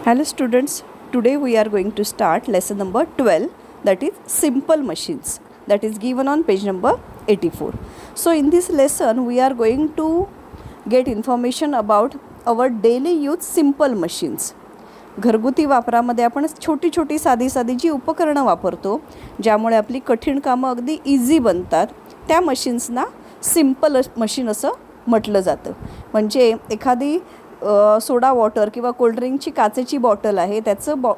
Hello students, today we are going to start lesson number 12, that is simple machines, that is given on page number 84. So in this lesson we are going to get information about our daily use simple machines. घरगुती वापरामध्ये आपण छोटी छोटी साधी साधी जी उपकरणं वापरतो ज्यामुळे आपली कठीण कामं अगदी इझी बनतात त्या मशीन्सना सिम्पल मशीन असं म्हटलं जातं. म्हणजे एखादी सोडा वॉटर किंवा कोल्ड्रिंकची काचेची बॉटल आहे त्याचं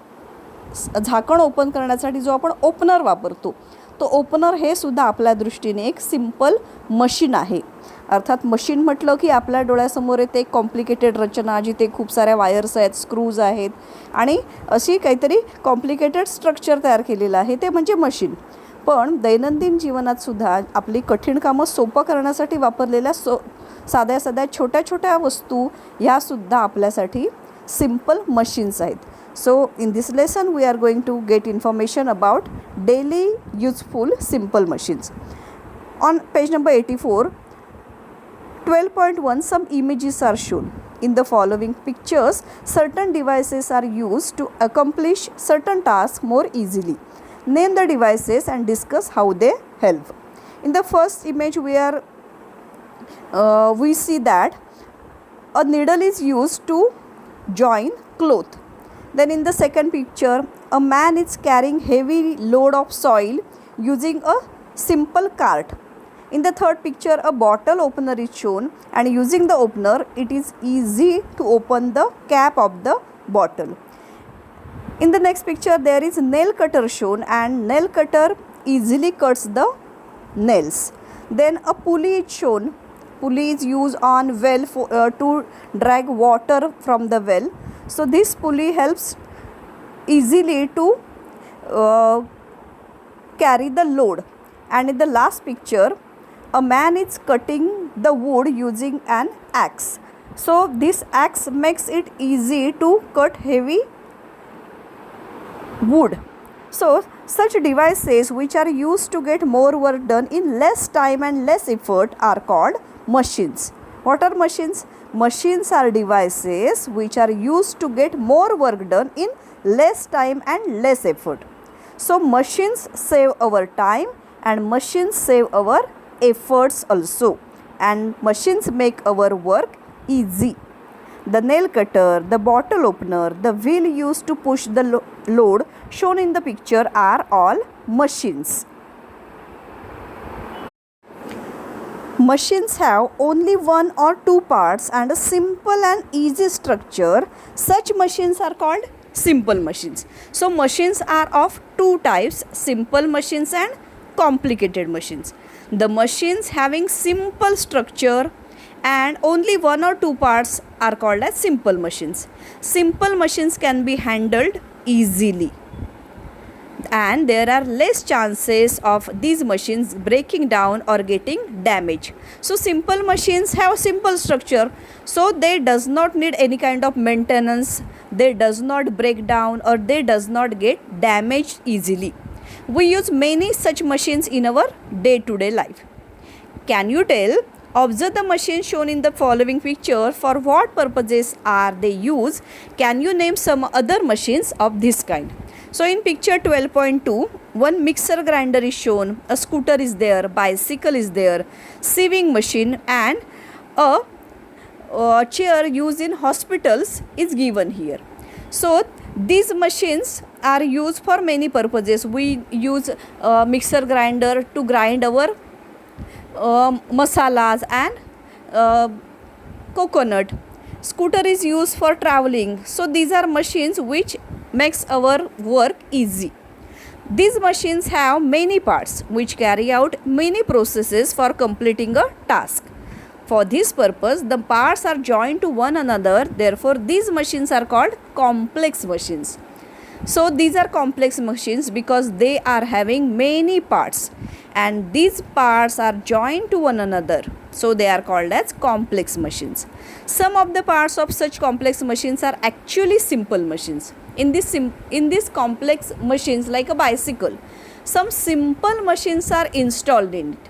झाकण ओपन करण्यासाठी जो आपण ओपनर वापरतो तो ओपनर हे सुद्धा आपल्या दृष्टीने एक सिम्पल मशीन आहे. अर्थात मशीन म्हटलं की आपल्या डोळ्यासमोर येते एक कॉम्प्लिकेटेड रचना जिथे खूप साऱ्या वायर्स आहेत, स्क्रूज आहेत आणि अशी काहीतरी कॉम्प्लिकेटेड स्ट्रक्चर तयार केलेलं आहे ते म्हणजे मशीन. पण दैनंदिन जीवनात सुद्धा आपली कठीण कामं सोपं करण्यासाठी वापरलेल्या साध्या साध्या छोट्या छोट्या वस्तू ह्यासुद्धा आपल्यासाठी सिम्पल मशीन्स आहेत. So in this lesson we are going to get information about daily useful simple machines. On page number 84, 12.1 some images are shown. In the following pictures, certain devices are used to accomplish certain tasks more easily. Name the devices and discuss how they help. In the first image we see that a needle is used to join cloth. Then in the second picture, a man is carrying heavy load of soil using a simple cart. In the third picture, a bottle opener is shown, and using the opener it is easy to open the cap of the bottle. In the next picture there is nail cutter shown, and nail cutter easily cuts the nails. Then a pulley is shown. Pulley is used on well to drag water from the well. So this pulley helps easily to carry the load. And in the last picture, a man is cutting the wood using an axe. So this axe makes it easy to cut heavy wood. So such devices which are used to get more work done in less time and less effort are called machines. What are machines? Machines are devices which are used to get more work done in less time and less effort. So machines save our time and machines save our efforts also, and machines make our work easy. The nail cutter, the bottle opener, the wheel used to push the load shown in the picture are all machines. Machines have only one or two parts and a simple and easy structure. Such machines are called simple machines. So machines are of two types, simple machines and complicated machines. The machines having simple structure and only one or two parts are called as simple machines. Simple machines can be handled easily, and there are less chances of these machines breaking down or getting damaged. So simple machines have simple structure, so they does not need any kind of maintenance, they does not break down or they does not get damaged easily. We use many such machines in our day-to-day life. Can you tell? Observe the machines shown in the following picture. For what purposes are they used? Can you name some other machines of this kind? So in picture 12.2, one mixer grinder is shown, a scooter is there, bicycle is there, sewing machine, and a chair used in hospitals is given here. So these machines are used for many purposes. We use mixer grinder to grind our masalas and coconut. Scooter is used for traveling. So these are machines which makes our work easy. These machines have many parts which carry out many processes for completing a task. For this purpose, the parts are joined to one another. Therefore, these machines are called complex machines. So these are complex machines because they are having many parts, and these parts are joined to one another. So they are called as complex machines. Some of the parts of such complex machines are actually simple machines. In this complex machines, like a bicycle, some simple machines are installed in it,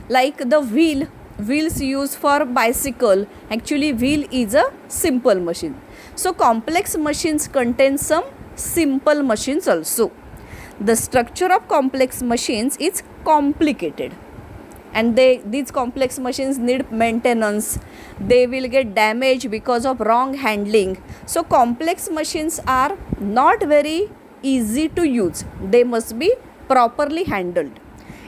like the wheel wheels used for bicycle. Actually wheel is a simple machine. So complex machines contain some simple machines also. The structure of complex machines is complicated, and these complex machines need maintenance. They will get damaged because of wrong handling. So complex machines are not very easy to use. They must be properly handled.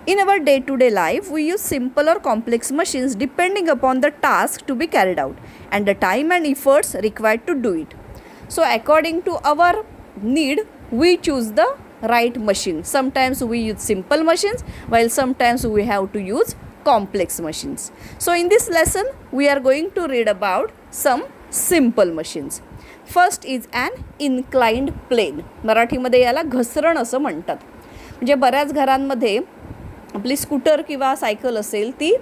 In our day to day life, we use simple or complex machines depending upon the task to be carried out and the time and efforts required to do it. So according to our need, we choose the right machine. Sometimes we use simple machines, while sometimes we have to use complex machines. So in this lesson we are going to read about some simple machines. First is an inclined plane. मराठीमध्ये याला घसरण असं म्हणतात. म्हणजे बऱ्याच घरांमध्ये आपली scooter किंवा सायकल असेल, ती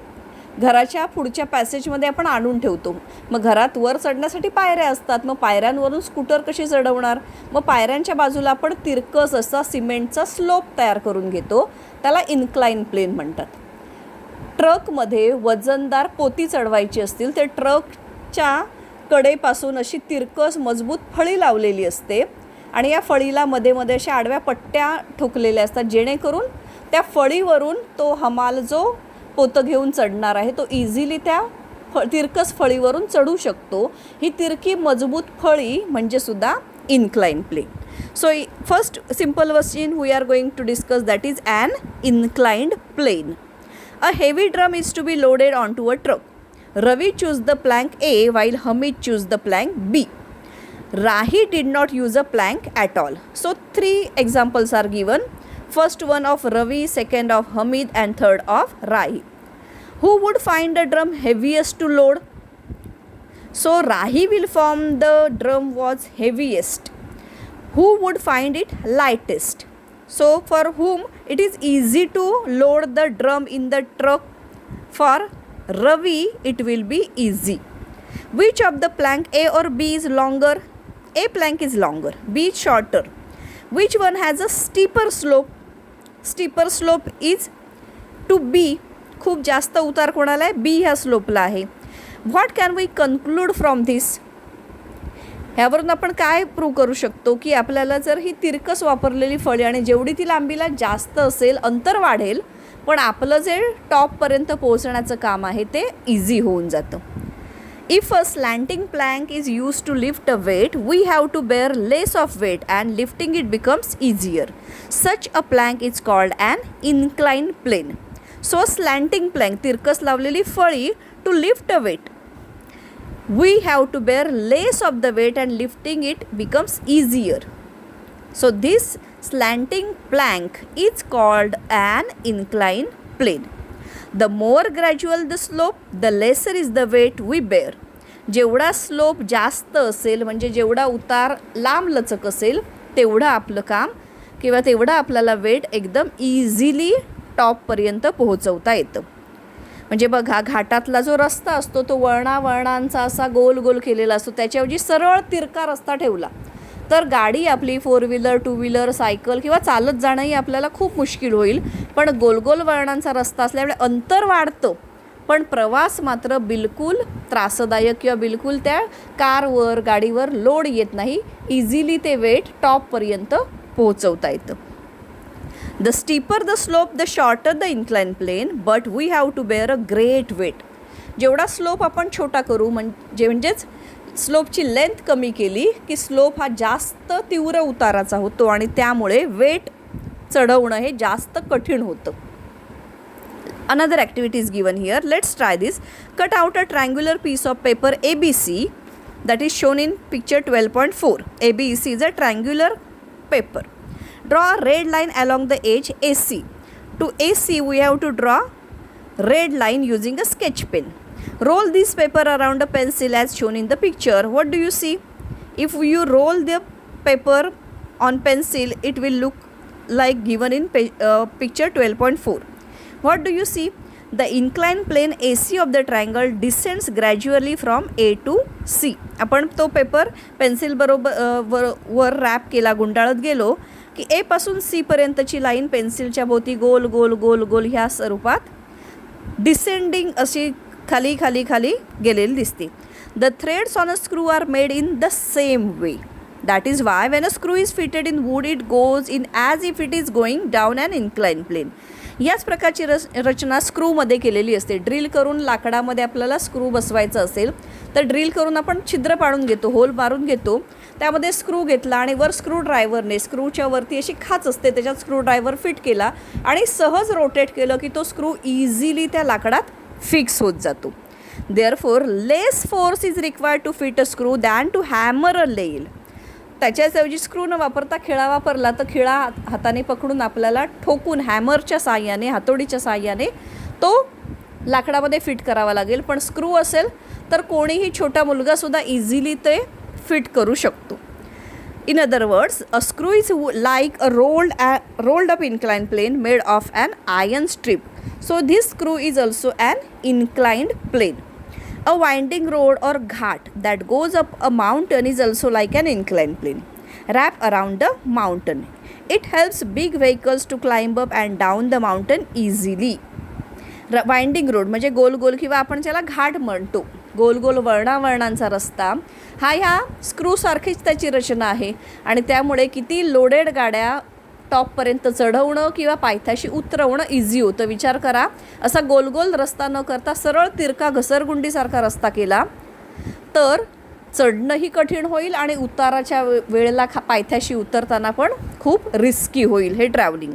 घराच्या पुढच्या पॅसेजमध्ये आपण आणून ठेवतो. मग घरात वर चढण्यासाठी पायऱ्या असतात. मग पायऱ्यांवरून स्कूटर कशी चढवणार? मग पायऱ्यांच्या बाजूला आपण तिरकस असा सिमेंटचा स्लोप तयार करून घेतो. त्याला इन्क्लाइन प्लेन म्हणतात. ट्रकमध्ये वजनदार पोती चढवायची असतील, ते ट्रकच्या कडेपासून अशी तिरकस मजबूत फळी लावलेली असते आणि या फळीला मध्ये मध्ये अशा आडव्या पट्ट्या ठोकलेल्या असतात, जेणेकरून त्या फळीवरून तो हमाल जो पोतं घेऊन चढणार आहे तो इझिली त्या तिरकस फळीवरून चढू शकतो. ही तिरकी मजबूत फळी म्हणजे सुद्धा incline plane. So first simple machine we are going to discuss, that is an inclined plane. A heavy drum is to be loaded onto a truck. Ravi chose the plank A while Hamid chose the plank B. Rahi did not use a plank at all. So 3 examples are given. First one of Ravi, second of Hamid, and third of Rahi. Who would find the drum heaviest to load? So Rahi will form the drum was heaviest. Who would find it lightest? So for whom it is easy to load the drum in the truck? For Ravi it will be easy. Which of the plank A or B is longer? A plank is longer, B is shorter. Which one has a steeper slope? Steeper slope is to B. खूप जास्त उतार कोणाला आहे? B ह्या स्लोपला आहे. What can we conclude from this? ह्यावरून आपण काय प्रूव्ह करू शकतो की आपल्याला जर ही तिरकस वापरलेली फळी आणि जेवढी ती लांबीला जास्त असेल, अंतर वाढेल, पण आपलं जे टॉपपर्यंत पोहोचण्याचं काम आहे ते इझी होऊन जातं. If a slanting plank is use to lift a weight, we have to bear less of weight and lifting it becomes easier. Such a plank is called an inclined plane. So slanting plank, तिरकस लावलेली फळी, to lift a weight we have to bear less of the weight and lifting it becomes easier. So this slanting plank is called an inclined plane. The more gradual the slope, the lesser is the weight we bear. जेवढा slope जास्त असेल, म्हणजे जेवढा उतार लांब लचक असेल, तेवढं आपलं काम किंवा तेवढं आपल्याला वेट एकदम इझिली टॉपपर्यंत पोहोचवता येतं. म्हणजे बघा, घाटातला जो रस्ता असतो तो वळणावळणांचा असा गोल गोल केलेला असतो. त्याच्याऐवजी सरळ तिरका रस्ता ठेवला तर गाडी आपली 4 व्हीलर 2 व्हीलर सायकल किंवा चालत जाणंही आपल्याला खूप मुश्किल होईल. पण गोल गोल वळणांचा रस्ता असल्यामुळे अंतर वाढतं, पण प्रवास मात्र बिलकुल त्रासदायक किंवा बिलकुल त्या कारवर गाडीवर लोड येत नाही. इझिली ते वेट टॉपपर्यंत पोहोचवता येतं. The steeper the slope, the shorter the inclined plane, but we have to bear a great weight. जेवढा स्लोप आपण छोटा करू, म्हणजेच स्लोपची लेंथ कमी केली की स्लोप हा जास्त तीव्र उताराचा होतो आणि त्यामुळे वेट चढवणं हे जास्त कठीण होतं. Another activity is given here. Let's try this. Cut out a triangular piece of paper ABC that is shown in picture 12.4. ABC is a triangular paper. Draw a red line along the edge AC. To AC we have to draw red line using a sketch pen. Roll this paper around a pencil as shown in the picture. What do you see? If you roll the paper on pencil, it will look like given in picture 12.4. What do you see? The inclined plane AC of the triangle descends gradually from A to C. आपण तो paper pencil बरोबर वर rap केला, गुंडाळत गेलो की ए पासून C पर्यंतची line पेन्सिलच्या भोवती गोल गोल गोल गोल ह्या स्वरूपात डिसेंडिंग अशी खाली खाली खाली गेलेली दिसते. The threads on a screw are made in the same way. That is why when a screw is fitted in wood it goes in as if it is going down an incline plane. याच प्रकारची रचना स्क्रूमध्ये केलेली असते. Drill करून लाकडामध्ये आपल्याला screw बसवायचं असेल तर drill करून आपण छिद्र पाडून घेतो, होल मारून घेतो, त्यामध्ये स्क्रू घेतला आणि वर स्क्रू ड्रायव्हरने स्क्रूच्या वरती अशी खाच असते त्याच्यात स्क्रू ड्रायव्हर फिट केला आणि सहज रोटेट केलं की तो स्क्रू इझिली त्या लाकडात फिक्स होत जातो. Therefore less force is required to fit a screw than to hammer a nail. त्याच्याऐवजी स्क्रू न वापरता खिळा वापरला तर खिळा हाताने पकडून आपल्याला ठोकून हॅमरच्या साहाय्याने, हातोडीच्या साहाय्याने तो लाकडामध्ये फिट करावा लागेल. पण स्क्रू असेल तर कोणीही छोटा मुलगासुद्धा इझिली ते फिट करू शकतो. In other words, a screw is like a rolled up inclined plane made of an iron strip. So this screw is also an inclined plane. A winding road or ghat that goes up a mountain is also like an inclined plane wrapped around the mountain. It helps big vehicles to climb up and down the mountain easily. Winding road म्हणजे गोल गोल किंवा आपण त्याला घाट म्हणतो, गोल गोल वळणावळणांचा रस्ता, हा ह्या स्क्रूसारखीच त्याची रचना आहे आणि त्यामुळे किती लोडेड गाड्या टॉपपर्यंत चढवणं किंवा पायथ्याशी उतरवणं इझी होतं. विचार करा, असा गोल गोल रस्ता न करता सरळ तिरका घसरगुंडीसारखा रस्ता केला तर चढणंही कठीण होईल आणि उताराच्या वेळेला पायथ्याशी उतरताना पण खूप रिस्की होईल हे travelling.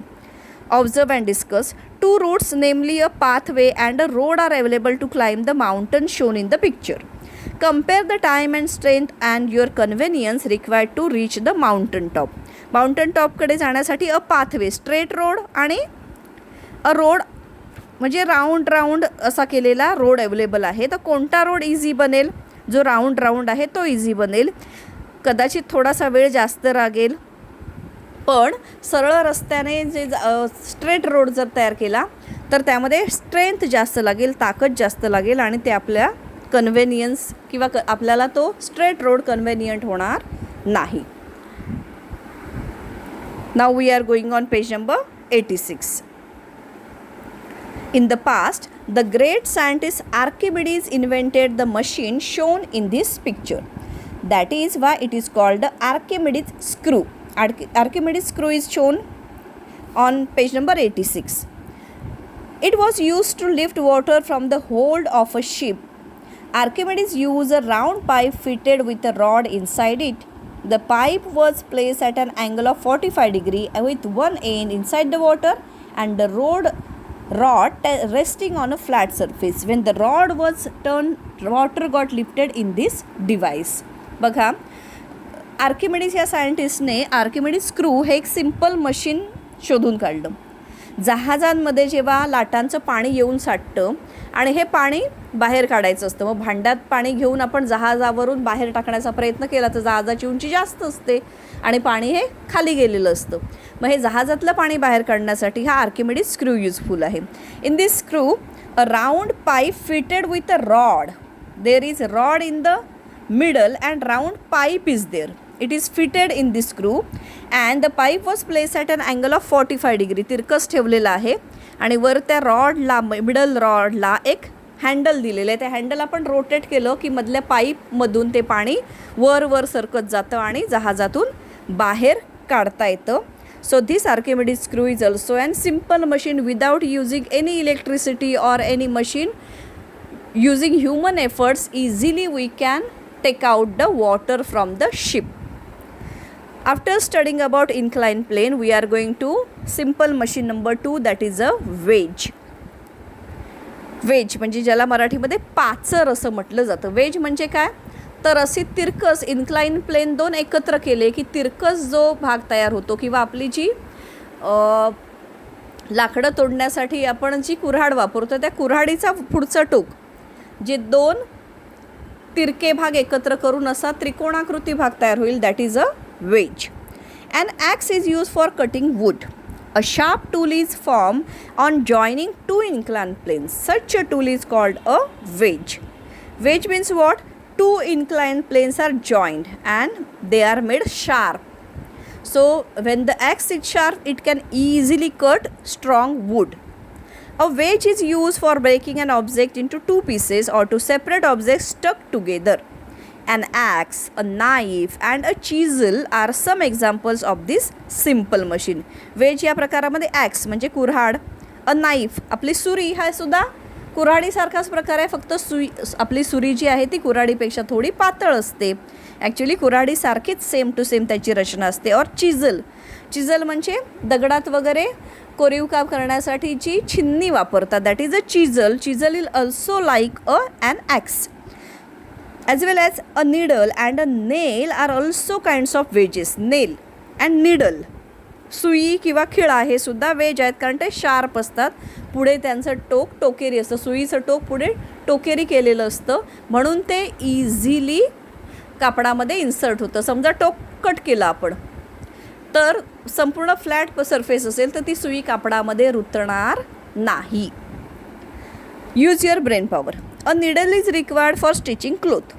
Observe and discuss. Two routes namely a pathway and a road are available to climb the mountain shown in the picture. Compare the time and strength and your convenience required to reach the mountain top. Mountain टॉपकडे जाण्यासाठी a pathway, straight road आणि अ road म्हणजे round असा केलेला road available आहे. तर कोणता road easy बनेल? जो राऊंड आहे तो इझी बनेल. कदाचित थोडासा वेळ जास्त लागेल, पण सरळ रस्त्याने जे स्ट्रेट रोड जर तयार केला तर त्यामध्ये स्ट्रेंथ जास्त लागेल, ताकद जास्त लागेल आणि ते आपल्या कन्व्हेनियन्स किंवा आपल्याला तो स्ट्रेट रोड कन्व्हेनियंट होणार नाही. Now we are going on page number 86. In the past, the great scientist Archimedes invented the machine shown in this picture. That is why it is called the Archimedes screw. Archimedes screw is shown on page number 86. It was used to lift water from the hold of a ship. Archimedes used a round pipe fitted with a rod inside it. The pipe was placed at an angle of 45 degrees with one end inside the water and the rod resting on a flat surface. When the rod was turned, water got lifted in this device. बघा, Archimedes या सायंटिस्टने Archimedes screw हे एक simple machine शोधून काढलं. जहाजांमध्ये जेव्हा लाटांचं पाणी येऊन साठतं आणि हे पाणी बाहेर काढायचं असतं, मग भांड्यात पाणी घेऊन आपण जहाजावरून बाहेर टाकण्याचा प्रयत्न केला तर जहाजाची उंची जास्त असते आणि पाणी हे खाली गेलेलं असतं. मग हे जहाजातलं पाणी बाहेर काढण्यासाठी हा आर्किमिडीज स्क्रू यूजफुल आहे. In this screw a round pipe fitted with a rod. There is rod in the middle and round pipe is there. It is fitted in this screw and the pipe was placed at an angle of 45 degree. तिरकस ठेवलेला आहे आणि वर त्या रॉडला, middle रॉडला एक handle दिलेलं आहे. ते हँडल आपण रोटेट केलं की मधल्या पाईपमधून ते पाणी वर सरकत जातं आणि जहाजातून बाहेर काढता येतं. So this Archimedes screw is also an simple machine without using any electricity or any machine. Using human efforts easily we can take out the water from the ship. After studying about inclined plane, we are going to simple machine number 2, that is a wedge. Wedge म्हणजे ज्याला मराठीमध्ये पाचर असं म्हटलं जातं. Veg म्हणजे काय तर असे तिरकस इन्क्लाइन प्लेन दोन एकत्र केले की तिरकस जो भाग तयार होतो किंवा आपली जी लाकडं तोडण्यासाठी आपण जी कुऱ्हाड वापरतो त्या कुऱ्हाडीचा पुढचं टोक जे दोन तिरके भाग एकत्र करून असा त्रिकोणाकृती भाग तयार होईल, that is a wedge. An axe is used for cutting wood. A sharp tool is formed on joining two inclined planes. Such a tool is called a wedge. Wedge means what? Two inclined planes are joined and they are made sharp. So when the axe is sharp, it can easily cut strong wood. A wedge is used for breaking an object into two pieces or to separate objects stuck together. An axe, a knife and a chisel are some examples of this simple machine. Wedge या प्रकारामध्ये ॲक्स म्हणजे कुऱ्हाड, अ knife आपली सुरी, हा सुद्धा कुऱ्हाडीसारखाच प्रकार आहे, फक्त आपली सुरी जी आहे ती कुऱ्हाडीपेक्षा थोडी पातळ असते. ॲक्च्युली कुऱ्हाडीसारखीच सेम टू सेम त्याची रचना असते. और चिझल म्हणजे दगडात वगैरे कोरीव काम करण्यासाठीची छिन्नी वापरतात, that is a chisel. Chisel is also like an axe. As well as a needle and a nail are also kinds of wedges. Nail and needle, सुई किंवा खिळा हे सुद्धा वेज आहेत, कारण ते शार्प असतात. पुढे त्यांचं टोक टोकेरी असतं, सुईचं टोक पुढे टोकेरी केलेलं असतं, म्हणून ते इझिली कापडामध्ये इन्सर्ट होतं. समजा टोक कट केलं आपण, तर संपूर्ण फ्लॅट सरफेस असेल तर ती सुई कापडामध्ये रुतणार नाही. Use your brain power. A needle is required for stitching cloth.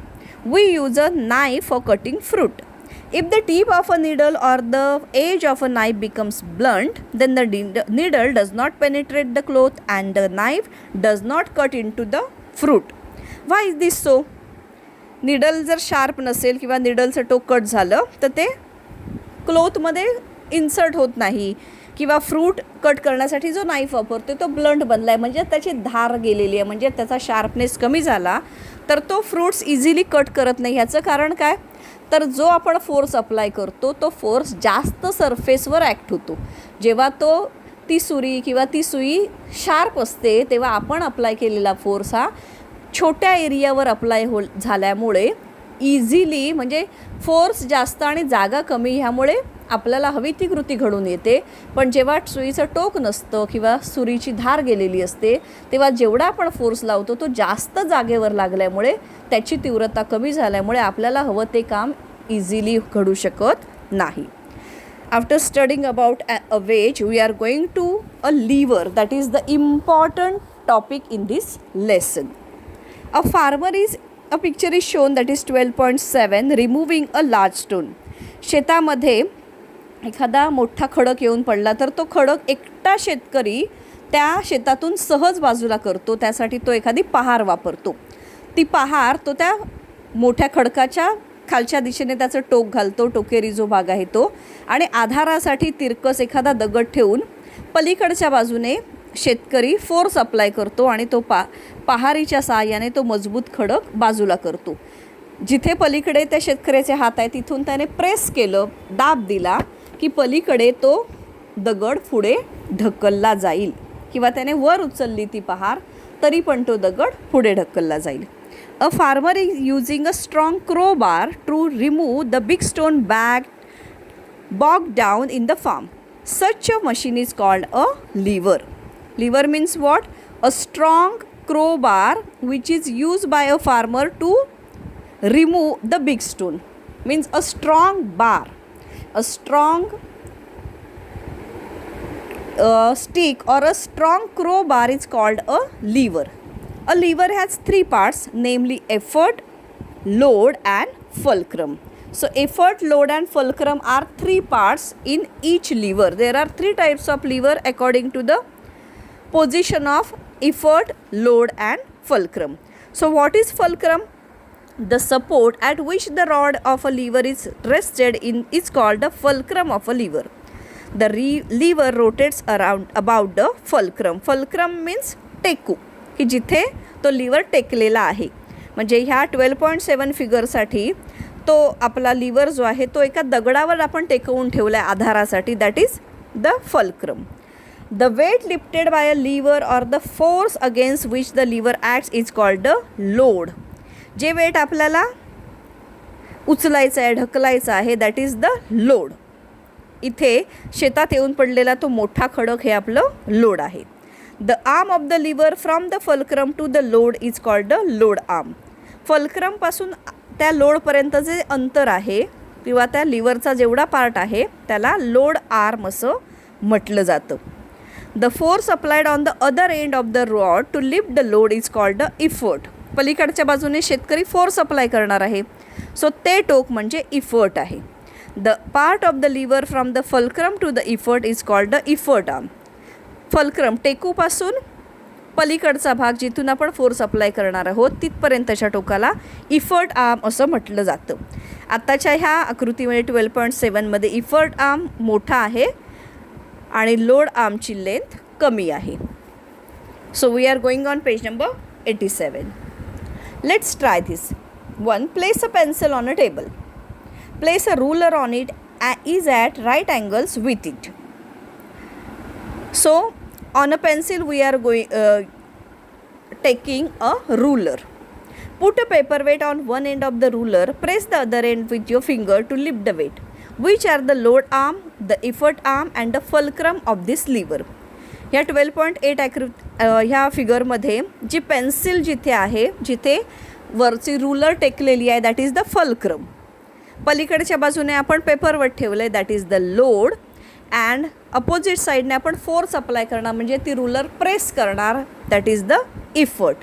We use a knife for cutting fruit. If the tip of a needle or the edge of a knife becomes blunt, then the needle does not penetrate the cloth and the knife does not cut into the fruit. Why is this so? Needle जर sharp नसेल किंवा निडलचं टोक cut झालं तर ते क्लोथमध्ये insert होत नाही, किंवा फ्रूट कट करण्यासाठी जो नाईफ वापरतो तो ब्लंट बनला आहे, म्हणजे त्याची धार गेलेली आहे, म्हणजे त्याचा शार्पनेस कमी झाला, तर तो फ्रूट्स इझिली कट करत नाही. ह्याचं कारण काय, तर जो आपण फोर्स अप्लाय करतो तो फोर्स जास्त सरफेसवर ॲक्ट होतो. जेव्हा ती सुरी किंवा ती सुई शार्प असते तेव्हा आपण अप्लाय केलेला फोर्स हा छोट्या एरियावर अप्लाय झाल्यामुळे इझिली, म्हणजे फोर्स जास्त आणि जागा कमी, ह्यामुळे आपल्याला हवी ती कृती घडून येते. पण जेव्हा सुईचं टोक नसतं किंवा सुरीची धार गेलेली असते तेव्हा जेवढा आपण फोर्स लावतो तो जास्त जागेवर लागल्यामुळे त्याची तीव्रता कमी झाल्यामुळे आपल्याला हवं ते काम इझिली घडू शकत नाही. After studying about a wedge we are going to a lever, that is the important topic in this lesson. A farmer is, a picture is shown that is 12.7 removing a large stone. शेतामध्ये एखादा मोठा खडक येऊन पडला तर तो खडक एकटा शेतकरी त्या शेतातून सहज बाजूला करतो, त्यासाठी तो एखादी पहार वापरतो. ती पहार तो त्या मोठ्या खडकाच्या खालच्या दिशेने त्याचं टोक घालतो, टोकेरी जो भाग आहे तो, आणि आधारासाठी तिरकस एखादा दगड ठेवून पलीकडच्या बाजूने शेतकरी फोर्स अप्लाय करतो आणि तो पहारीच्या सहाय्याने तो मजबूत खडक बाजूला करतो. जिथे पलीकडे त्या शेतकऱ्याचे हात आहे तिथून त्याने प्रेस केलं, दाब दिला की पलीकडे तो दगड पुढे ढकलला जाईल, किंवा त्याने वर उचलली ती पहार तरी पण तो दगड पुढे ढकलला जाईल. A farmer is using a strong crowbar to remove the big stone bogged down in the farm. Such a machine is called a lever. Lever means what? A strong crowbar which is used by a farmer to remove the big stone. Means a strong bar, a strong stick or a strong crowbar is called a lever. A lever has three parts, namely effort, load and fulcrum. So effort, load and fulcrum are three parts in each lever. There are three types of lever according to the position of effort, load and fulcrum. So what is fulcrum? The support at which the rod of a lever is rested in is called the fulcrum of a lever. The lever rotates about the fulcrum. Fulcrum means टेकू, की जिथे तो liver टेकलेला आहे. म्हणजे ह्या 12.7 फिगरसाठी तो आपला liver जो आहे तो एका दगडावर आपण टेकवून ठेवला आहे आधारासाठी, that is the fulcrum. The weight lifted by a lever or the force against which the lever acts is called the load. जे वेट आपल्याला उचलायचं आहे, ढकलायचं आहे, दॅट इज द लोड. इथे शेतात येऊन पडलेला तो मोठा खडक हे आपलं लोड आहे. The arm of the lever from the fulcrum to the load is called the load arm. फल्क्रमपासून त्या लोडपर्यंत जे अंतर आहे किंवा त्या लिव्हरचा जेवढा पार्ट आहे त्याला लोड आर्म असं म्हटलं जातं. The force applied on the other end of the rod to lift the load is called the effort. पलीकडच्या बाजूने शेतकरी फोर्स अप्लाय करणार आहे, सो ते टोक म्हणजे इफर्ट आहे. The part of the lever from the fulcrum to the effort is called the effort arm. Fulcrum टेकूपासून पलीकडचा भाग जिथून आपण फोर्स अप्लाय करणार आहोत तिथपर्यंतच्या टोकाला इफर्ट आर्म असं म्हटलं जातं. आत्ताच्या ह्या आकृतीमध्ये 12.7मध्ये इफर्ट आर्म मोठा आहे आणि लोड आर्मची लेंथ कमी आहे. So we are going on page number 87. Let's try this. 1. Place a pencil on a table. Place a ruler on it is at right angles with it. So on a pencil we are taking a ruler. Put a paperweight on one end of the ruler. Press the other end with your finger to lift the weight. Which are the load arm, the effort arm and the fulcrum of this lever? ह्या 12.8 ह्या फिगरमध्ये जी pencil जिथे आहे, जिथे वरची ruler टेकलेली आहे, that is the fulcrum. पलीकडच्या बाजूने आपण पेपरवर ठेवलं आहे, that is the load. And opposite साईडने आपण फोर्स अप्लाय करणार, म्हणजे ती रुलर प्रेस करणार, that is the effort.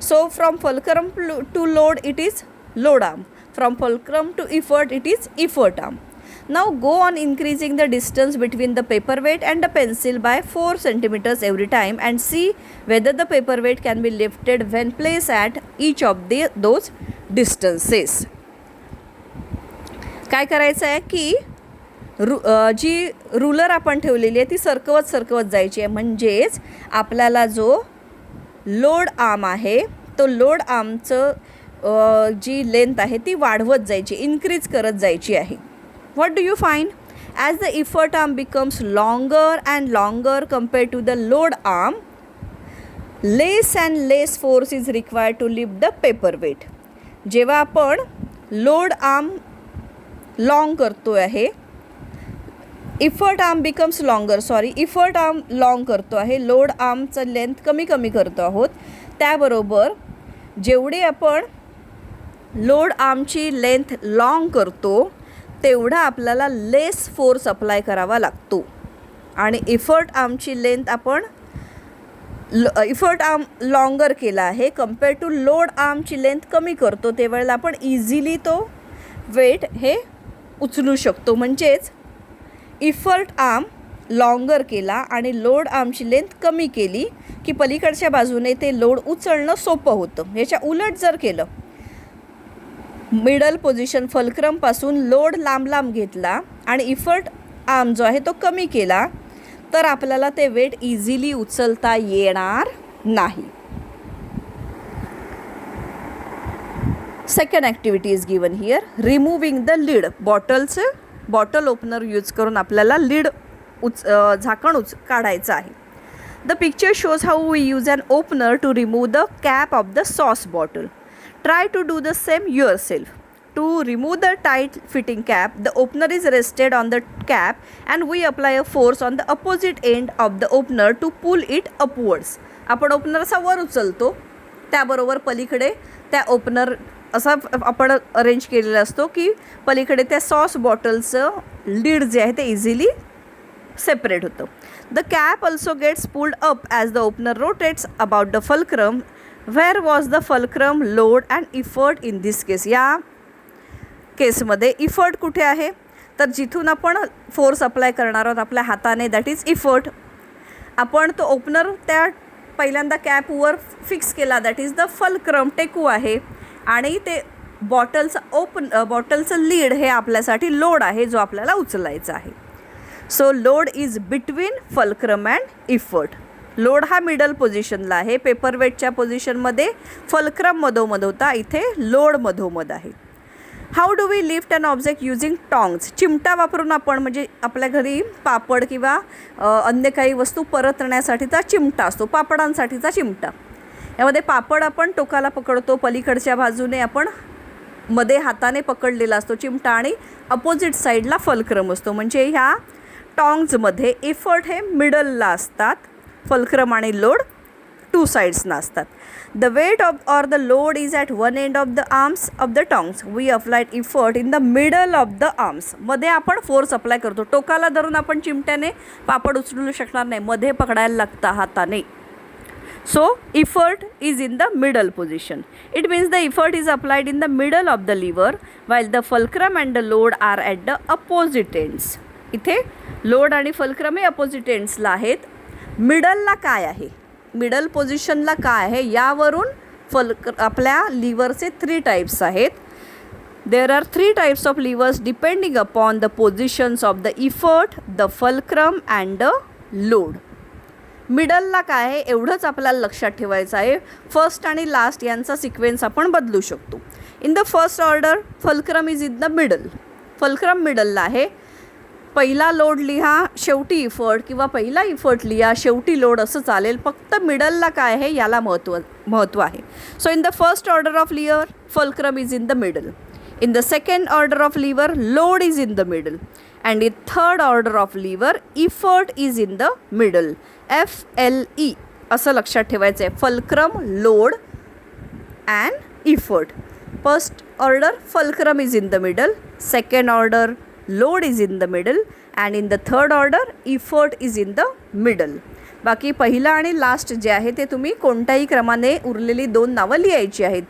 So from fulcrum to load it is load arm. From fulcrum to effort it is effort arm. Now go on increasing the distance between the paperweight and the pencil by 4 centimeters every time and see whether the paperweight can be lifted when placed at each of those distances. काय करायचं आहे की जी ruler आपण ठेवलेली आहे ती सरकवत जायची आहे, म्हणजेच आपल्याला जो लोड आर्म आहे तो लोड आर्मचं जी लेंथ आहे ती वाढवत जायची, इन्क्रीज करत जायची आहे. What do you find? As the effort arm becomes longer and longer compared to the load arm, less and less force is required to lift the paperweight. जेव्हा आपण लोड आर्म लॉंग करतो आहे, effort arm long करतो आहे, load आर्मचं length कमी करतो आहोत, त्याबरोबर जेवढी आपण लोड आर्मची लेंथ लॉंग करतो तेवढा आपल्याला लेस फोर्स अप्लाय करावा लागतो. आणि इफर्ट आर्मची लेंथ आपण इफर्ट आर्म लॉंगर केला आहे कम्पेअर टू लोड आर्मची लेंथ कमी करतो, त्यावेळेला आपण इझिली तो वेट हे उचलू शकतो. म्हणजेच इफर्ट आर्म लॉंगर केला आणि लोड आर्मची लेंथ कमी केली की पलीकडच्या बाजूने ते लोड उचलणं सोपं होतं. याच्या उलट जर केलं, मिडल पोझिशन फल्क्रमपासून लोड लांब घेतला आणि इफर्ट आर्म जो आहे तो कमी केला, तर आपल्याला ते वेट इझिली उचलता येणार नाही. Second activity is given here. Removing the lid. Bottle opener use करून आपल्याला लिड झाकण काढायचं आहे. The picture shows how we use an opener to remove the cap off the sauce bottle. Try to do the same yourself. To remove the tight fitting cap, the opener is rested on the cap and we apply a force on the opposite end of the opener to pull it upwards. आपण opener असा वर उचलतो, त्याबरोबर पलीकडे त्या opener असा आपण arrange केलेला असतो की पलीकडे त्या सॉस बॉटलचं लीड जे आहे ते इझिली सेपरेट होतं. The cap also gets pulled up as the opener rotates about the fulcrum. Where was the fulcrum, load and effort in this case? या केसमध्ये इफर्ट कुठे आहे, तर जिथून आपण फोर्स अप्लाय करणार आहोत आपल्या हाताने, दॅट इज इफर्ट. आपण तो ओपनर त्या पहिल्यांदा कॅपवर फिक्स केला, दॅट इज द फल्क्रम, टेकू आहे. आणि ते बॉटलचं लीड हे आपल्यासाठी लोड आहे जो आपल्याला उचलायचा आहे. So load is between fulcrum and effort. Load हा मिडल पोझिशनला आहे, पेपरवेटच्या पोझिशनमध्ये फल्क्रम मधोमध होता, इथे लोड मधोमध आहे. How do we lift an object using tongs. चिमटा वापरून आपण, म्हणजे आपल्या घरी पापड किंवा अन्य काही वस्तू परतण्यासाठीचा चिमटा असतो, पापडांसाठीचा चिमटा. यामध्ये पापड आपण टोकाला पकडतो, पलीकडच्या बाजूने आपण मध्ये हाताने पकडलेला असतो चिमटा आणि अपोजिट साईडला फल्क्रम असतो. म्हणजे ह्या टॉंग्समध्ये इफर्ट हे मिडलला असतात, फल्क्रम आणि लोड टू साइड्सना असतात. The weight of or the load is at one end of the arms of the tongs. We applied effort in the middle of the arms. मध्ये आपण फोर्स अप्लाय करतो. टोकाला धरून आपण चिमट्याने पापड उचलू शकणार नाही, मध्ये पकडायला लागतं हाताने. So effort is in the middle position. It means the effort is applied in the middle of the lever while the fulcrum and the load are at the opposite ends. इथे लोड आणि fulcrum हे opposite एंड्सला आहेत. मिडलला काय आहे, middle पोझिशनला काय आहे यावरून आपल्या लिव्हरचे 3 टाईप्स आहेत. There are 3 types of levers depending upon the positions of the effort, the fulcrum and the load. मिडलला काय आहे एवढंच आपल्याला लक्षात ठेवायचं आहे. फर्स्ट आणि लास्ट यांचा सिक्वेन्स आपण बदलू शकतो. In the first order fulcrum is in the middle. Fulcrum मिडलला आहे. पहिला लोड लिहा शेवटी इफर्ट, किंवा पहिला इफर्ट लिहा शेवटी लोड, असं चालेल. फक्त मिडलला काय आहे याला महत्त्व आहे. So in the first order of lever fulcrum is in the middle. In the second order of lever load is in the middle. And in third order of lever effort is in the middle. FLE असं लक्षात ठेवायचं आहे. Fulcrum, load and effort. First order fulcrum is in the middle, second order load is in the middle, and in the third order effort is in the middle. बाकी पहिला आणि last जे आहे ते तुम्ही कोणत्याही क्रमाने उरलेली 2 नावं लिहायची आहेत.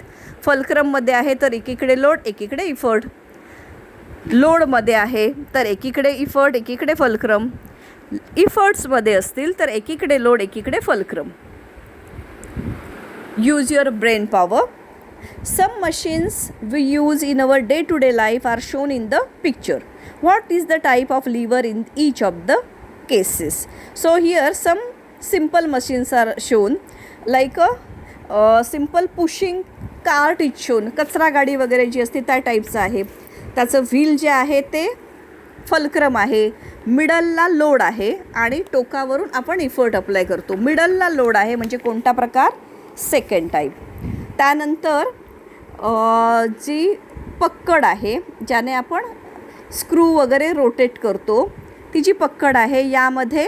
फल्क्रममध्ये आहे तर एकीकडे लोड एकीकडे इफर्ट. लोडमध्ये आहे तर एकीकडे इफर्ट एकीकडे फल्क्रम. इफर्ट्समध्ये असतील तर एकीकडे लोड एकीकडे fulcrum. Use your brain power. Some machines we use in our day-to-day life are shown in the picture. What is the type of lever in each of the cases? So here some simple machines are shown, like a simple pushing cart is shown. कचरा गाडी वगैरे जी असते त्या टाईपचं आहे. त्याचं wheel जे आहे ते फल्क्रम आहे. मिडलला लोड आहे आणि टोकावरून आपण इफर्ट अप्लाय करतो. मिडलला लोड आहे म्हणजे कोणता प्रकार? Second type. त्यानंतर जी पक्कड आहे ज्याने आपण स्क्रू वगैरे रोटेट करतो ती जी पक्कड आहे यामध्ये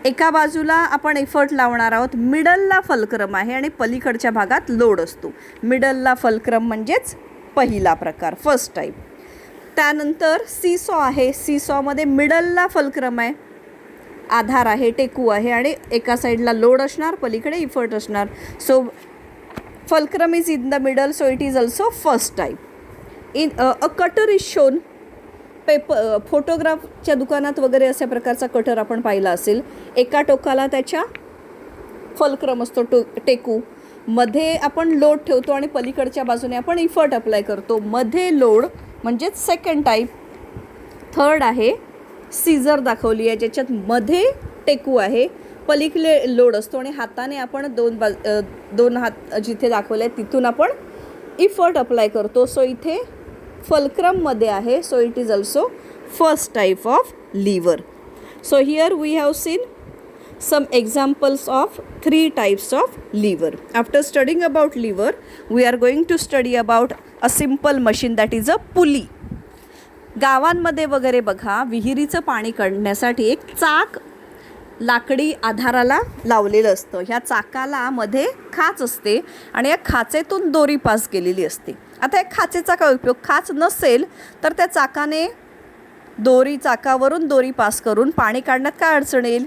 एका बाजूला आपण इफर्ट लावणार आहोत. मिडलला फल्क्रम आहे आणि पलीकडच्या भागात लोड असतो. मिडलला फल्क्रम म्हणजेच पहिला प्रकार, फर्स्ट टाईप. त्यानंतर सीसॉ आहे. सीसॉमध्ये मिडलला फल्क्रम आहे, आधार आहे, टेकू आहे आणि एका साईडला लोड असणार, पलीकडे इफर्ट असणार. So fulcrum is in the middle, so it is also first type. In a cutter is shown. फोटोग्राफच्या दुकानात वगैरे अशा प्रकारचा कटर आपण पाहिला असेल. एका टोकाला त्याच्या फल्क्रम असतो, टेकू. मध्ये आपण लोड ठेवतो आणि पलीकडच्या बाजूने आपण इफर्ट अप्लाय करतो. मध्ये लोड म्हणजेच सेकंड टाईप. थर्ड आहे सीझर दाखवली आहे ज्याच्यात मध्ये टेकू आहे, पलीकडे लोड असतो आणि हाताने आपण दोन हात जिथे दाखवले आहेत तिथून आपण इफर्ट अप्लाय करतो. सो इथे फल्क्रममध्ये आहे. So it is also first type of lever. So here we have seen some examples of 3 types of lever. After studying about lever, we are going to study about a simple machine that is a pulley. गावांमध्ये वगैरे बघा विहिरीचं पाणी काढण्यासाठी एक चाक लाकडी आधाराला लावलेलं असतं. ह्या चाकाला मध्ये खाच असते आणि या खाचेतून दोरी पास केलेली असते. आता या खाचेचा काय उपयोग? खाच नसेल तर त्या चाकाने चाकावरून दोरी पास करून पाणी काढण्यात काय अडचण येईल?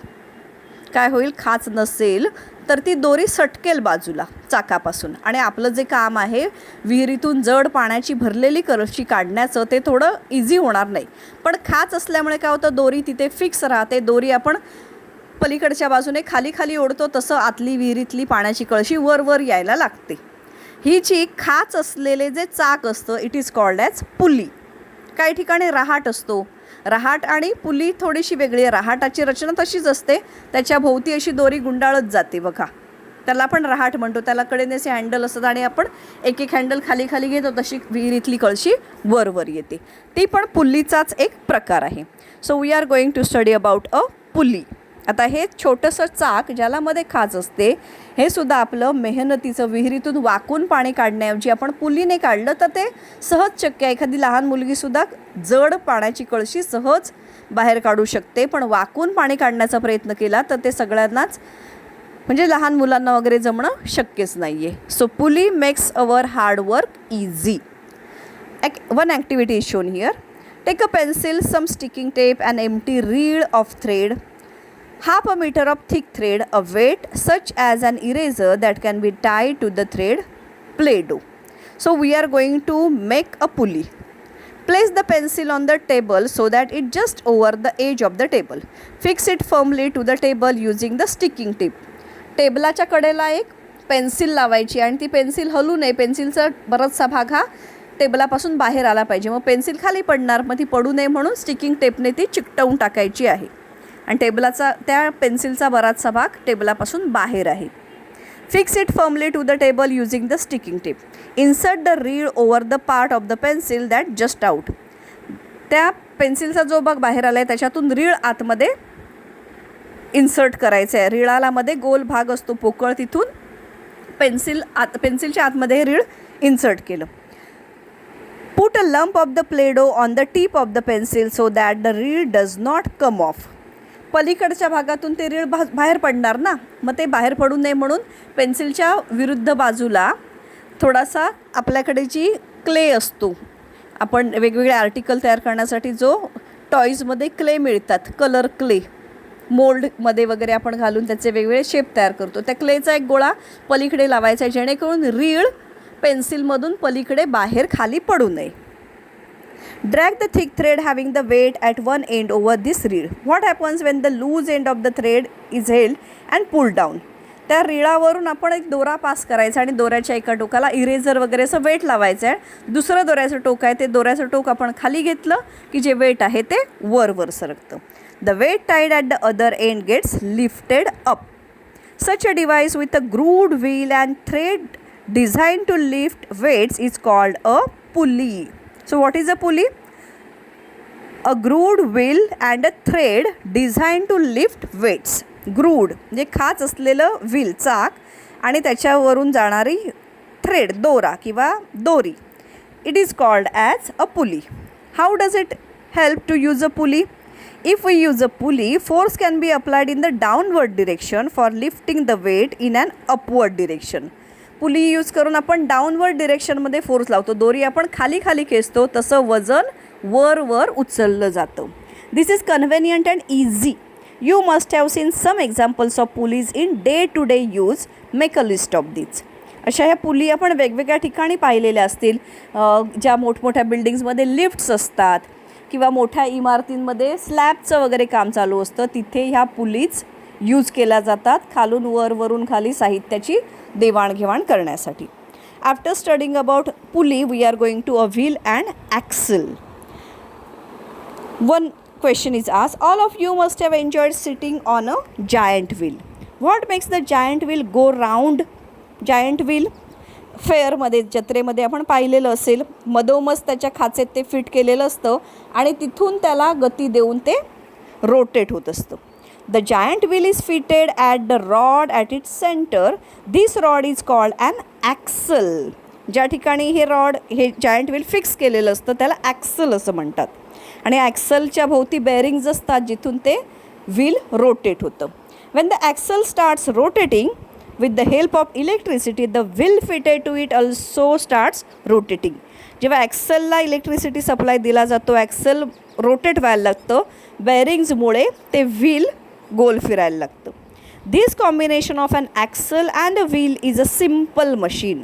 काय होईल? खाच नसेल तर ती दोरी सटकेल बाजूला चाकापासून आणि आपलं जे काम आहे विहिरीतून जड पाण्याची भरलेली कळशी काढण्याचं ते थोडं इझी होणार नाही. पण खाच असल्यामुळे काय होतं? दोरी तिथे फिक्स राहते. दोरी आपण पलीकडच्या बाजूने खाली खाली ओढतो तसं आतली विहिरीतली पाण्याची कळशी वर वर यायला लागते. ही जी खाच असलेले जे चाक असतं it is called as pulley. काही ठिकाणी रहाट असतो. रहाट आणि पुली थोडीशी वेगळी आहे. रहाटाची रचना तशीच असते, त्याच्या भोवती अशी दोरी गुंडाळत जाते बघा, त्याला आपण रहाट म्हणतो. त्याला कडेने असे हँडल असतात आणि आपण एक एक हँडल खाली खाली घेतो तशी विहिरीतली कळशी वर वर येते. ती पण पुल्लीचाच एक प्रकार आहे. So we are going to study about a pulley. आता हे छोटंसं चाक ज्याला मध्ये खाच असते हे सुद्धा आपलं मेहनतीचं विहिरीतून वाकून पाणी काढण्याऐवजी आपण पुलीने काढलं तर ते सहज शक्य आहे. एखादी लहान मुलगीसुद्धा जड पाण्याची कळशी सहज बाहेर काढू शकते. पण वाकून पाणी काढण्याचा प्रयत्न केला तर ते सगळ्यांनाच म्हणजे लहान मुलांना वगैरे जमणं शक्यच नाही आहे. So pulley makes our hard work easy. One activity is shown here. Take a pencil, some sticking tape, an empty reel of thread, half a meter of thick thread, a weight such as an eraser that can be tied to the thread, Play-Doh. So we are going to make a pulley. Place the pencil on the table so that it just over the edge of the table. Fix it firmly to the table using the sticking tip. टेबलाच्या कडेला एक pencil लावायची आणि ती pencil हलू नये. पेन्सिलचा बराचसा भाग हा टेबलापासून बाहेर आला पाहिजे. मग पेन्सिल खाली पडणार, मग ती पडू नये म्हणून स्टिकिंग टेपने ती चिकटवून टाकायची आहे. आणि टेबलाचा त्या पेन्सिलचा बराचसा भाग टेबलापासून बाहेर आहे. Fix it firmly to the table using the sticking tape. Insert the reel over the part of the pencil that just out. त्या पेन्सिलचा जो भाग बाहेर आला आहे त्याच्यातून रीळ आतमध्ये इन्सर्ट करायचं आहे. रीळाला मध्ये गोल भाग असतो पोकळ, तिथून पेन्सिलच्या आतमध्ये रीळ इन्सर्ट केलं. Put a lump of the Play-Doh on the tip of the pencil so that the reel does not come off. पलीकडच्या भागातून ते रीळ बाहेर पडणार ना, मग ते बाहेर पडू नये म्हणून पेन्सिलच्या विरुद्ध बाजूला थोडासा आपल्याकडे जी क्ले असतो, आपण वेगवेगळे आर्टिकल तयार करण्यासाठी जो टॉईजमध्ये क्ले मिळतात, कलर क्ले, मोल्डमध्ये वगैरे आपण घालून त्याचे वेगवेगळे शेप तयार करतो, त्या क्लेचा एक गोळा पलीकडे लावायचा आहे जेणेकरून रीळ पेन्सिलमधून पलीकडे बाहेर खाली पडू नये. Drag the thick thread having the weight at one end over this reel. What happens when the loose end of the thread is held and pull down. त्या रीळावरून आपण एक दोरा पास करायचा आणि दोऱ्याच्या एका टोकाला इरेझर वगैरे असं वेट लावायचं आहे. दुसरं दोऱ्याचं टोक आहे, ते दोऱ्याचं टोक आपण खाली घेतलं की जे वेट आहे ते वर सरकतं. The weight tied at the other end gets lifted up. Such a device with a grooved wheel and thread designed to lift weights is called a pulley. So what is a pulley? A grooved wheel and a thread designed to lift weights. Grooved म्हणजे खाच असलेलं wheel, चाक, आणि त्याच्यावरून जाणारी thread, दोरा किंवा दोरी. It is called as a pulley. How does it help to use a pulley? If we use a pulley, force can be applied in the downward direction for lifting the weight in an upward direction. Pulley use करून आपण downward डिरेक्शनमध्ये force लावतो. दोरी आपण खाली खाली खेचतो, तसं वजन वर उचललं जातं. This is convenient and easy. You must have seen some examples of pulleys in day to day use. Make a list of this. अशा ह्या पुली आपण वेगवेगळ्या ठिकाणी पाहिलेल्या असतील. ज्या मोठमोठ्या बिल्डिंग्समध्ये लिफ्ट्स असतात किंवा मोठ्या इमारतींमध्ये स्लॅबचं वगैरे काम चालू असतं, तिथे ह्या पुलीज यूज केल्या जातात खालून वरून खाली साहित्याची देवाणघेवाण करण्यासाठी. After studying about pulley we are going to a wheel and axle. One question is asked. All of you must have enjoyed sitting on a giant wheel. What makes the giant wheel go round? Giant wheel फेअरमध्ये, जत्रेमध्ये आपण पाहिलेलं असेल. मधोमध त्याच्या खाचेत ते fit केलेलं असतं आणि तिथून त्याला गती देऊन ते रोटेट होत असतं. The giant wheel is fitted at the rod at its center. This rod is called an axle. ज्या ठिकाणी हे जायंट व्हील फिक्स केलेलं असतं त्याला ॲक्सल असं म्हणतात. आणि ॲक्सलच्या भोवती बेअरिंग्ज असतात जिथून ते व्हील रोटेट होतं. When the axle starts rotating with the help of electricity, the wheel fitted to it also starts rotating. जेव्हा ॲक्सलला इलेक्ट्रिसिटी सप्लाय दिला जातो, ॲक्सल रोटेट व्हायला लागतं, बेअरिंग्जमुळे ते व्हील गोल फिरायला लागतं. This combination of an axle and a wheel is a simple machine.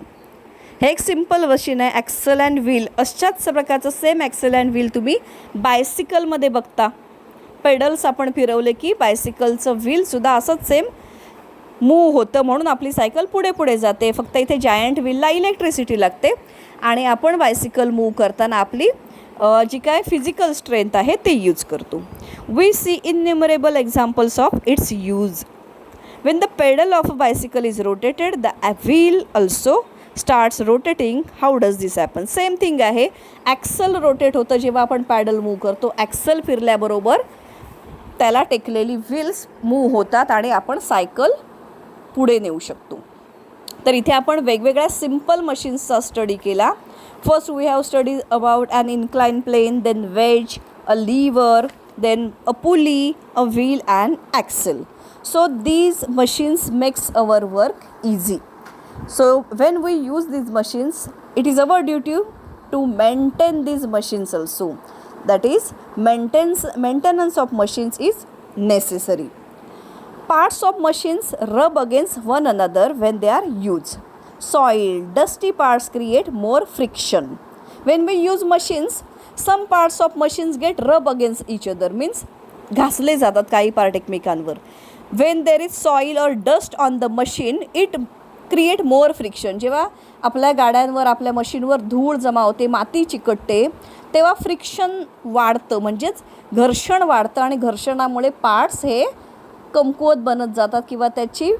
हे एक सिम्पल मशीन आहे, ॲक्सल अँड व्हील. अशाच प्रकारचं सेम ॲक्सल अँड व्हील तुम्ही बायसिकलमध्ये बघता. पेडल्स आपण फिरवले की बायसिकलचं व्हीलसुद्धा असंच सेम मूव होतं, म्हणून आपली सायकल पुढे जाते. फक्त इथे जायंट व्हीलला इलेक्ट्रिसिटी लागते आणि आपण बायसिकल मूव करताना आपली जी काय फिजिकल स्ट्रेंथ आहे ते यूज करतो. We see innumerable examples of its use. When the pedal of a bicycle is rotated the wheel also starts rotating. How does this happen? Same thing आहे. Axle rotate होतं जेव्हा आपण pedal move करतो. Axle फिरल्याबरोबर त्याला टेकलेली wheels move होतात आणि आपण सायकल पुढे नेऊ शकतो. तर इथे आपण वेगवेगळ्या सिम्पल मशीन्सचा स्टडी केला. First we have studied about an inclined plane, then wedge, a lever, then a pulley, a wheel and axle. So these machines makes our work easy. So when we use these machines, it is our duty to maintain these machines also. That is, maintenance of machines is necessary. Parts of machines rub against one another when they are used. Soil, dusty parts create more friction. When we use machines, some parts of machines get rub against each other, means घासले जातात काही part एकमेकांवर. When there is soil और dust on the machine it create more friction. जेव्हा आपल्या गाड्यांवर आपल्या मशीनवर धूळ जमा होते, माती चिकटते, तेव्हा फ्रिक्शन वाढतं, म्हणजेच घर्षण वाढतं आणि घर्षणामुळे पार्ट्स हे कमकुवत बनत जातात किंवा त्याची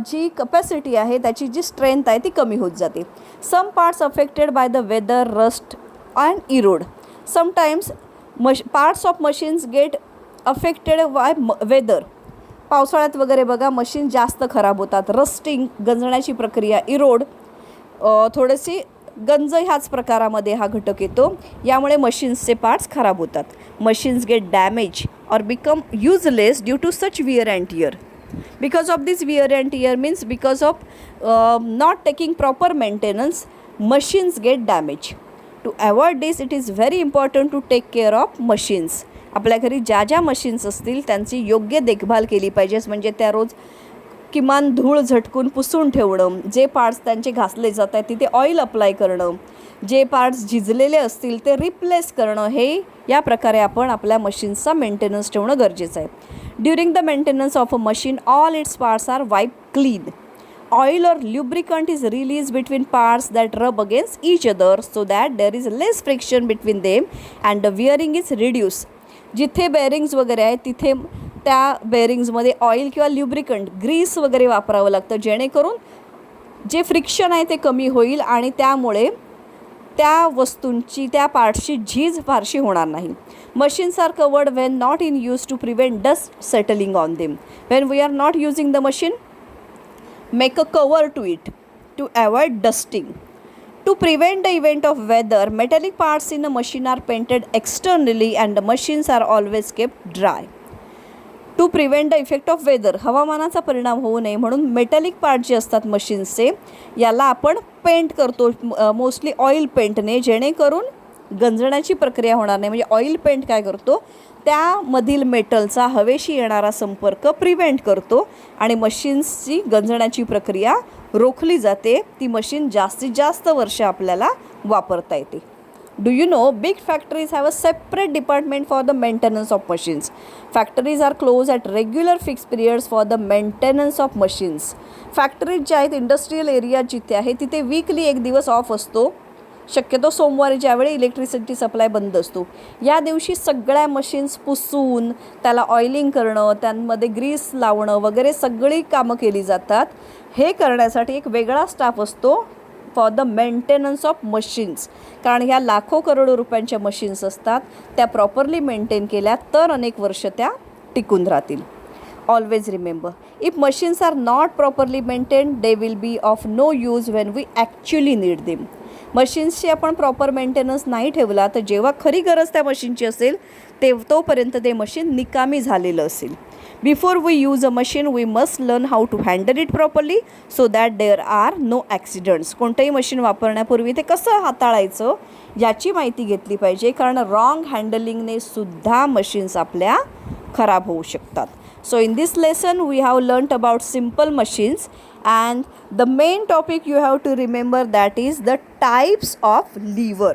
जी कपॅसिटी आहे, त्याची जी स्ट्रेंथ आहे ती कमी होत जाते. Some parts affected by the weather, rust and erode. Sometimes parts of machines get affected by weather. पावसाळ्यात वगैरे बघा मशीन जास्त खराब होतात. रस्टिंग, गंजण्याची प्रक्रिया, इरोड, थोडेसे गंज ह्याच प्रकारामध्ये हा घटक येतो. यामुळे मशीन्सचे पार्ट्स खराब होतात. Machines get damage or become useless due to such wear and tear. Because of this wear and tear means because of not taking proper maintenance, machines get damaged. To avoid this, it is very important to take care of machines. आपल्या घरी ज्या ज्या machines असतील त्यांची योग्य देखभाल केली पाहिजे. म्हणजे त्या रोज किमान धूळ झटकून पुसून ठेवणं, जे पार्ट्स त्यांचे घासले जात आहेत तिथे ऑइल अप्लाय करणं, जे पार्ट्स झिजलेले असतील ते रिप्लेस करणं, हे या प्रकारे आपण आपल्या मशीन्सचा मेंटेनन्स ठेवणं गरजेचं आहे. During the maintenance of a machine all its parts are wipe clean. Oil और lubricant is released between parts that rub against each other so that there is less friction between them and the wearing is reduced. जिथे bearings वगैरे आहेत तिथे त्या बेअरिंग्समध्ये oil किंवा ल्युब्रिकंट, Greece वगैरे वापरावं लागतं, जेणेकरून जे फ्रिक्शन आहे ते कमी होईल आणि त्यामुळे त्या वस्तूंची, त्या पार्ट्सची झीज फारशी होणार नाही. Machines are covered when not in use to prevent dust settling on them. When we are not using the machine, make a cover to it to avoid dusting. To prevent the event of weather, metallic parts in a machine are painted externally and the machines are always kept dry. To prevent the effect of weather, हवामानाचा परिणाम होऊ नये म्हणून metallic part जे असतात मशीन्सचे, याला आपण paint करतो, मोस्टली ऑइल पेंटने, जेणेकरून गंजण्याची प्रक्रिया होणार नाही. म्हणजे ऑइल पेंट काय करतो, त्यामधील मेटलचा हवेशी येणारा संपर्क प्रिव्हेंट करतो आणि मशीन्सची गंजण्याची प्रक्रिया रोखली जाते. ती मशीन जास्तीत जास्त वर्ष आपल्याला वापरता येते. Do you know, big factories have a separate department for the maintenance of machines. Factories are close at regular fix periods for the maintenance of machines. Factories ज्या आहेत, इंडस्ट्रीयल एरिया जिथे आहे तिथे वीकली एक दिवस ऑफ असतो. शक्यतो सोमवारी ज्यावेळी इलेक्ट्रिसिटी सप्लाय बंद असतो, या दिवशी सगळ्या मशीन्स पुसून त्याला ऑइलिंग करणं, त्यांमध्ये ग्रीस लावणं वगैरे सगळी कामं केली जातात. हे करण्यासाठी एक वेगळा स्टाफ असतो for the maintenance of machines. कारण ह्या लाखो करोडो रुपयांच्या मशीन्स असतात, त्या प्रॉपरली मेंटेन केल्या तर अनेक वर्ष त्या टिकून राहतील. Always remember, if machines are not properly maintain they will be of no use when we actually need them. मशीन्सची आपण प्रॉपर मेंटेनन्स नाही ठेवला तर जेव्हा खरी गरज त्या मशीनची असेल तोपर्यंत ते मशीन निकामी झालेलं असेल. Before we use a machine we must learn how to handle it properly so that there are no accidents. कोणतंही मशीन वापरण्यापूर्वी ते कसं हाताळायचं याची माहिती घेतली पाहिजे, कारण रॉंग हँडलिंगने सुद्धा मशीन्स आपल्या खराब होऊ शकतात. So in this lesson we have learnt about simple machines, and the main topic you have to remember, that is the types of lever.